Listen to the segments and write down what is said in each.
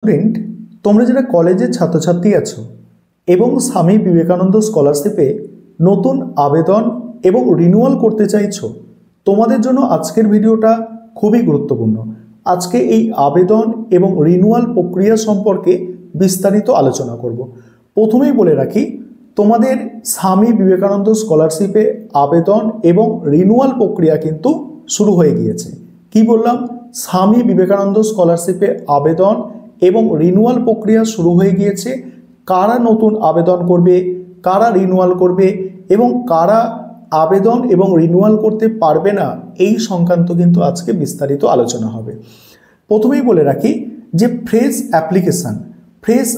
Student, তোমরা যারা কলেজের ছাত্রছাত্রী আছো এবং স্বামী বিবেকানন্দ স্কলারশিপে নতুন আবেদন এবং রিনিউয়াল করতে চাইছো, তোমাদের জন্য আজকের ভিডিওটা খুবই গুরুত্বপূর্ণ। আজকে এই আবেদন এবং রিনিউয়াল প্রক্রিয়া সম্পর্কে বিস্তারিত আলোচনা করব। প্রথমেই বলে রাখি, তোমাদের স্বামী বিবেকানন্দ স্কলারশিপে আবেদন এবং রিনিউয়াল প্রক্রিয়া কিন্তু শুরু হয়ে গিয়েছে। কি বললাম? স্বামী বিবেকানন্দ স্কলারশিপে আবেদন এবং রিনিউয়াল প্রক্রিয়া শুরু হয়ে গিয়েছে। কারা নতুন আবেদন করবে, কারা রিনিউয়াল করবে এবং কারা আবেদন এবং রিনিউয়াল করতে পারবে না, এই সংক্রান্ত কিন্তু আজকে বিস্তারিত আলোচনা হবে। প্রথমেই বলে রাখি যে ফ্রেশ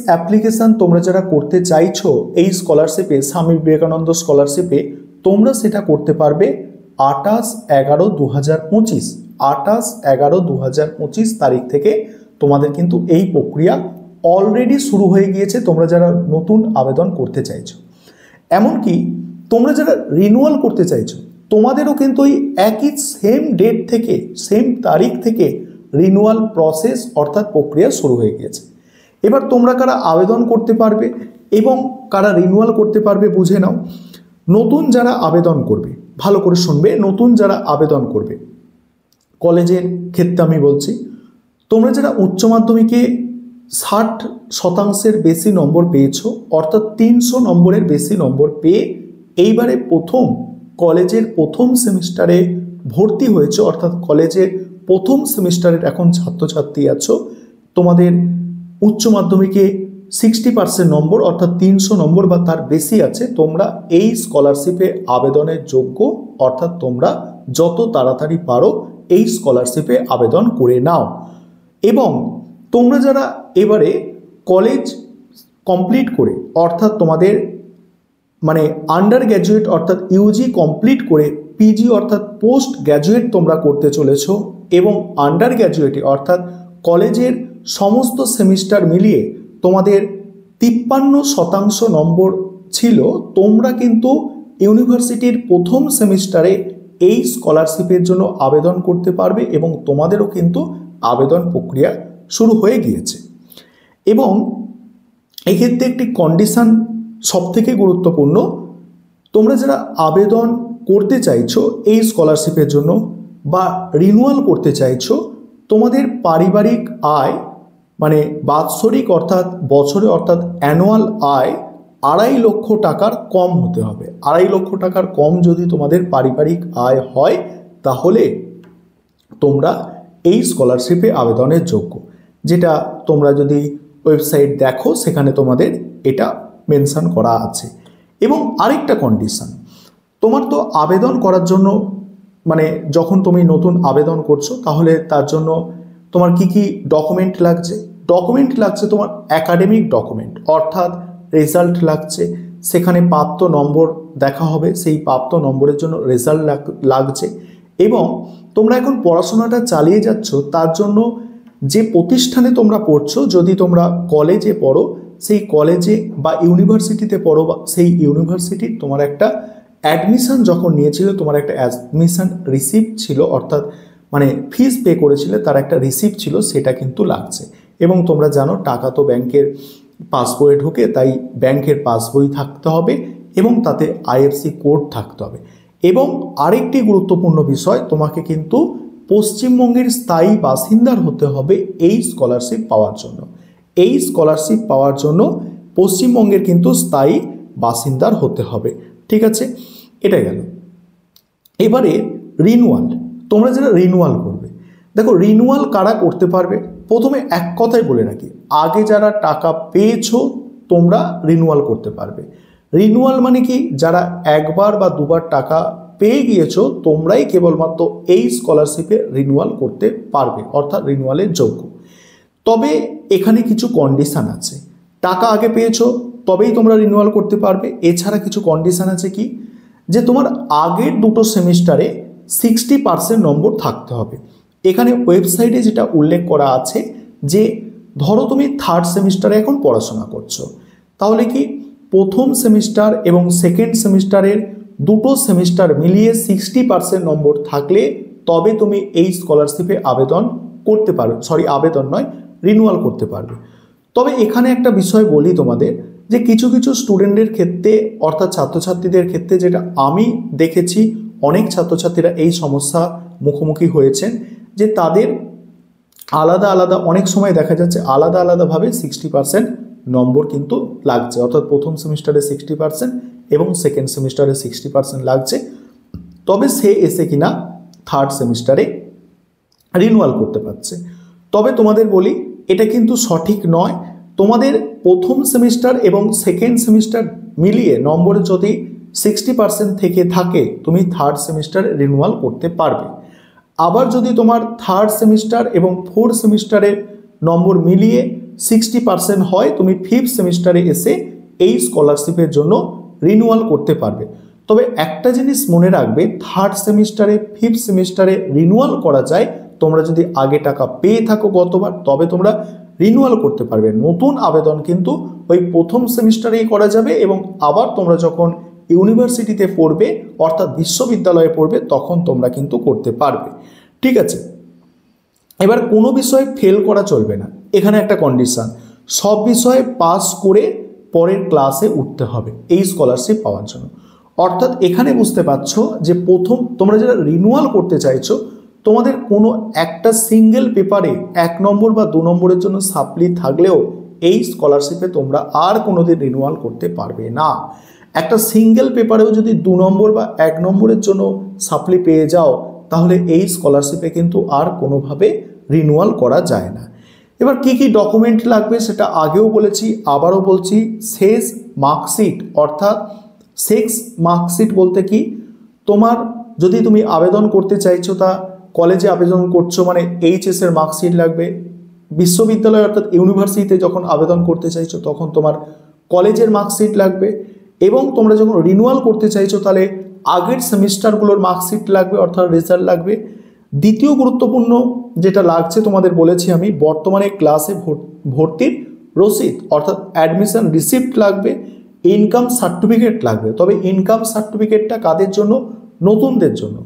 অ্যাপ্লিকেশান তোমরা যারা করতে চাইছো এই স্কলারশিপে, স্বামী বিবেকানন্দ স্কলারশিপে, তোমরা সেটা করতে পারবে 28/11/2025 28/11/2025 তারিখ থেকে তোমাদের কিন্তু এই প্রক্রিয়া অলরেডি শুরু হয়ে গিয়েছে। তোমরা যারা নতুন আবেদন করতে চাইছো, এমনকি তোমরা যারা রিনিউয়াল করতে চাইছো, তোমাদেরও কিন্তু ওই একই সেম ডেট থেকে, সেম তারিখ থেকে রিনিউয়াল প্রসেস অর্থাৎ প্রক্রিয়া শুরু হয়ে গিয়েছে। এবার তোমরা কারা আবেদন করতে পারবে এবং কারা রিনিউয়াল করতে পারবে বুঝে নাও। নতুন যারা আবেদন করবে, ভালো করে শুনবে, নতুন যারা আবেদন করবে কলেজের ক্ষেত্রে আমি বলছি, তোমরা যারা উচ্চ মাধ্যমিকে 60% বেশি নম্বর পেয়েছো, অর্থাৎ 300 নম্বরের বেশি নম্বর পেয়ে এইবারে প্রথম কলেজের প্রথম সেমিস্টারে ভর্তি হয়েছে, অর্থাৎ কলেজের প্রথম সেমিস্টারের এখন ছাত্রছাত্রী আছো, তোমাদের উচ্চ মাধ্যমিকে 60% নম্বর অর্থাৎ 300 নম্বর বা তার বেশি আছে, তোমরা এই স্কলারশিপে আবেদনের যোগ্য। অর্থাৎ তোমরা যত তাড়াতাড়ি পারো এই স্কলারশিপে আবেদন করে নাও। এবং তোমরা যারা এবারে কলেজ কমপ্লিট করে, অর্থাৎ তোমাদের মানে আন্ডার গ্র্যাজুয়েট অর্থাৎ ইউজি কমপ্লিট করে পিজি অর্থাৎ পোস্ট গ্র্যাজুয়েট তোমরা করতে চলেছো এবং আন্ডার গ্র্যাজুয়েটে অর্থাৎ কলেজের সমস্ত সেমিস্টার মিলিয়ে তোমাদের 53% নম্বর ছিল, তোমরা কিন্তু ইউনিভার্সিটির প্রথম সেমিস্টারে এই স্কলারশিপের জন্য আবেদন করতে পারবে এবং তোমাদেরও কিন্তু আবেদন প্রক্রিয়া শুরু হয়ে গিয়েছে। এবং এক্ষেত্রে একটি কন্ডিশন সবথেকে গুরুত্বপূর্ণ, তোমরা যারা আবেদন করতে চাইছো এই স্কলারশিপের জন্য বা রিনিউয়াল করতে চাইছো, তোমাদের পারিবারিক আয় মানে বাৎসরিক অর্থাৎ বছরে অর্থাৎ অ্যানুয়াল আয় 2.5 লক্ষ টাকার কম হতে হবে। 2.5 লক্ষ টাকার কম যদি তোমাদের পারিবারিক আয় হয়, তাহলে তোমরা এই স্কলারশিপে আবেদনের যোগ্য। যেটা তোমরা যদি ওয়েবসাইট দেখো সেখানে তোমাদের এটা মেনশন করা আছে। এবং আরেকটা কন্ডিশন, তোমার তো আবেদন করার জন্য মানে যখন তুমি নতুন আবেদন করছো, তাহলে তার জন্য তোমার কি কি ডকুমেন্ট লাগছে? ডকুমেন্ট লাগছে তোমার একাডেমিক ডকুমেন্ট, অর্থাৎ রেজাল্ট লাগছে, সেখানে প্রাপ্ত নম্বর দেখা হবে, সেই প্রাপ্ত নম্বরের জন্য রেজাল্ট লাগছে। এবং তোমরা এখন পড়াশোনাটা চালিয়ে যাচ্ছ, তার জন্য যে প্রতিষ্ঠানে তোমরা পড়ছো, যদি তোমরা কলেজে পড়ো, সেই কলেজে বা ইউনিভার্সিটিতে পড়ো, বা সেই ইউনিভার্সিটির তোমার একটা অ্যাডমিশন যখন নিয়েছিল, তোমার একটা অ্যাডমিশন রিসিপ্ট ছিল, অর্থাৎ মানে ফিস পে করেছিলে তার একটা রিসিপ্ট ছিল, সেটা কিন্তু লাগছে। এবং তোমরা জানো টাকা তো ব্যাংকের পাসবইয়ে ঢোকে, তাই ব্যাংকের পাসবই থাকতে হবে এবং তাতে আইএফএসসি কোড থাকতে হবে। এবং আরেকটি গুরুত্বপূর্ণ বিষয়, তোমাকে কিন্তু পশ্চিমবঙ্গের স্থায়ী বাসিন্দার হতে হবে এই স্কলারশিপ পাওয়ার জন্য। এই স্কলারশিপ পাওয়ার জন্য পশ্চিমবঙ্গের কিন্তু স্থায়ী বাসিন্দার হতে হবে। ঠিক আছে, এটা গেল। এবারে রিনিউয়াল, তোমরা যারা রিনিউয়াল করবে, দেখো রিনিউয়াল কারা করতে পারবে। প্রথমে এক কথাই বলে রাখি, আগে যারা টাকা পেয়েছো তোমরা রিনিউয়াল করতে পারবে। রিনিউয়াল মানে কি, যারা একবার বা দুবার টাকা পেয়ে গিয়েছো, তোমরাই কেবলমাত্র এই স্কলারশিপে রিনিউয়াল করতে পারবে, অর্থাৎ রিনিউয়ালের যোগ্য। তবে এখানে কিছু কন্ডিশান আছে। টাকা আগে পেয়েছো তবেই তোমরা রিনিউয়াল করতে পারবে। এছাড়া কিছু কন্ডিশান আছে কি, যে তোমার আগের দুটো সেমিস্টারে 60% নম্বর থাকতে হবে। এখানে ওয়েবসাইটে যেটা উল্লেখ করা আছে, যে ধরো তুমি 3rd সেমিস্টারে এখন পড়াশোনা করছো, তাহলে কি প্রথম সেমিস্টার এবং সেকেন্ড সেমিস্টারের দুটো সেমিস্টার মিলিয়ে 60% নম্বর থাকলে তবে তুমি এই স্কলারশিপে আবেদন করতে পারো, আবেদন নয় রিনিউয়াল করতে পারবে। তবে এখানে একটা বিষয় বলি তোমাদের, যে কিছু কিছু স্টুডেন্টের ক্ষেত্রে অর্থাৎ ছাত্রছাত্রীদের ক্ষেত্রে যেটা আমি দেখেছি, অনেক ছাত্রছাত্রীরা এই সমস্যা মুখোমুখি হয়েছেন যে তাদের আলাদা আলাদা অনেক সময় দেখা যাচ্ছে আলাদা আলাদাভাবে 60% নম্বর কিন্তু লাগছে, অর্থাৎ প্রথম সেমিস্টারে 60% এবং সেকেন্ড সেমিস্টারে 60% লাগছে, তবে সে এসে কিনা থার্ড সেমিস্টারে রিনুয়াল করতে পারছে। তবে তোমাদের বলি এটা কিন্তু সঠিক নয়। তোমাদের প্রথম সেমিস্টার এবং সেকেন্ড সেমিস্টার মিলিয়ে নম্বর যদি 60% থেকে থাকে তুমি থার্ড সেমিস্টার রিনুয়াল করতে পারবে। আবার যদি তোমার থার্ড সেমিস্টার এবং ফোর্থ সেমিস্টারের নম্বর মিলিয়ে 60% হয়, তুমি ফিফথ সেমিস্টারে এসে এই স্কলারশিপের জন্য রিনুয়াল করতে পারবে। তবে একটা জিনিস মনে রাখবে, থার্ড সেমিস্টারে ফিফথ সেমিস্টারে রিনুয়াল করা যায় তোমরা যদি আগে টাকা পেয়ে থাকো গতবার, তবে তোমরা রিনুয়াল করতে পারবে। নতুন আবেদন কিন্তু ওই প্রথম সেমিস্টারেই করা যাবে এবং আবার তোমরা যখন ইউনিভার্সিটিতে পড়বে অর্থাৎ বিশ্ববিদ্যালয়ে পড়বে তখন তোমরা কিন্তু করতে পারবে। ঠিক আছে, এবার কোনো বিষয়ে ফেল করা চলবে না, এখানে একটা কন্ডিশন, সব বিষয়ে পাস করে পরের ক্লাসে উঠতে হবে এই স্কলারশিপ পাওয়ার জন্য। অর্থাৎ এখানে বুঝতে পারছো যে প্রথম তোমরা যারা রিনুয়াল করতে চাইছো তোমাদের কোনো একটা সিঙ্গেল পেপারে 1 নম্বর বা 2 নম্বরের জন্য সাপ্লি থাকলেও এই স্কলারশিপে তোমরা আর কোনোদিন রিনুয়াল করতে পারবে না। একটা সিঙ্গেল পেপারেও যদি 2 নম্বর বা 1 নম্বরের জন্য সাপ্লি পেয়ে যাও তাহলে এই স্কলারশিপে কিন্তু আর কোনোভাবে রিনুয়াল করা যায় না। এবার কি কি ডকুমেন্ট লাগবে সেটা আগেও বলেছি, আবারও বলছি, শেষ মার্কশিট, অর্থাৎ শেষ মার্কশিট বলতে কি, তোমার যদি তুমি আবেদন করতে চাইছো তা কলেজে আবেদন করছো মানে এইচএসের মার্কশিট লাগবে, বিশ্ববিদ্যালয় অর্থাৎ ইউনিভার্সিটিতে যখন আবেদন করতে চাইছো তখন তোমার কলেজের মার্কশিট লাগবে, এবং তোমরা যখন রিনুয়াল করতে চাইছো তাহলে আগের সেমিস্টারগুলোর মার্কশিট লাগবে অর্থাৎ রেজাল্ট লাগবে। দ্বিতীয় গুরুত্বপূর্ণ যেটা লাগছে তোমাদের বলেছি আমি, বর্তমানে ক্লাসে ভর্তির রসিদ অর্থাৎ অ্যাডমিশন রিসিপ্ট লাগবে, ইনকাম সার্টিফিকেট লাগবে। তবে ইনকাম সার্টিফিকেটটা কাদের জন্য? নতুনদের জন্য।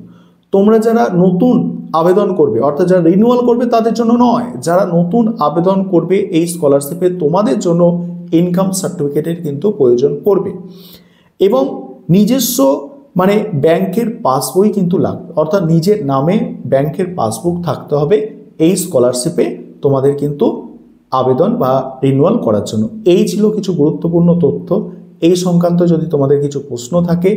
তোমরা যারা নতুন আবেদন করবে অর্থাৎ যারা রিনিউয়াল করবে তাদের জন্য নয়, যারা নতুন আবেদন করবে এই স্কলারশিপে তোমাদের জন্য ইনকাম সার্টিফিকেটের কিন্তু প্রয়োজন পড়বে। এবং নিজস্ব মানে ব্যাংকের পাসবই কিন্তু লাগবে, অর্থাৎ নিজের নামে ব্যাংকের পাসবুক থাকতে হবে এই স্কলারশিপে তোমাদের কিন্তু আবেদন বা রিনিউয়াল করার জন্য। এই ছিল কিছু গুরুত্বপূর্ণ তথ্য। এই সংক্রান্ত যদি তোমাদের কিছু প্রশ্ন থাকে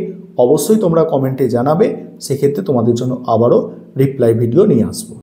অবশ্যই তোমরা কমেন্টে জানাবে, সেক্ষেত্রে তোমাদের জন্য আবারও রিপ্লাই ভিডিও নিয়ে আসবো।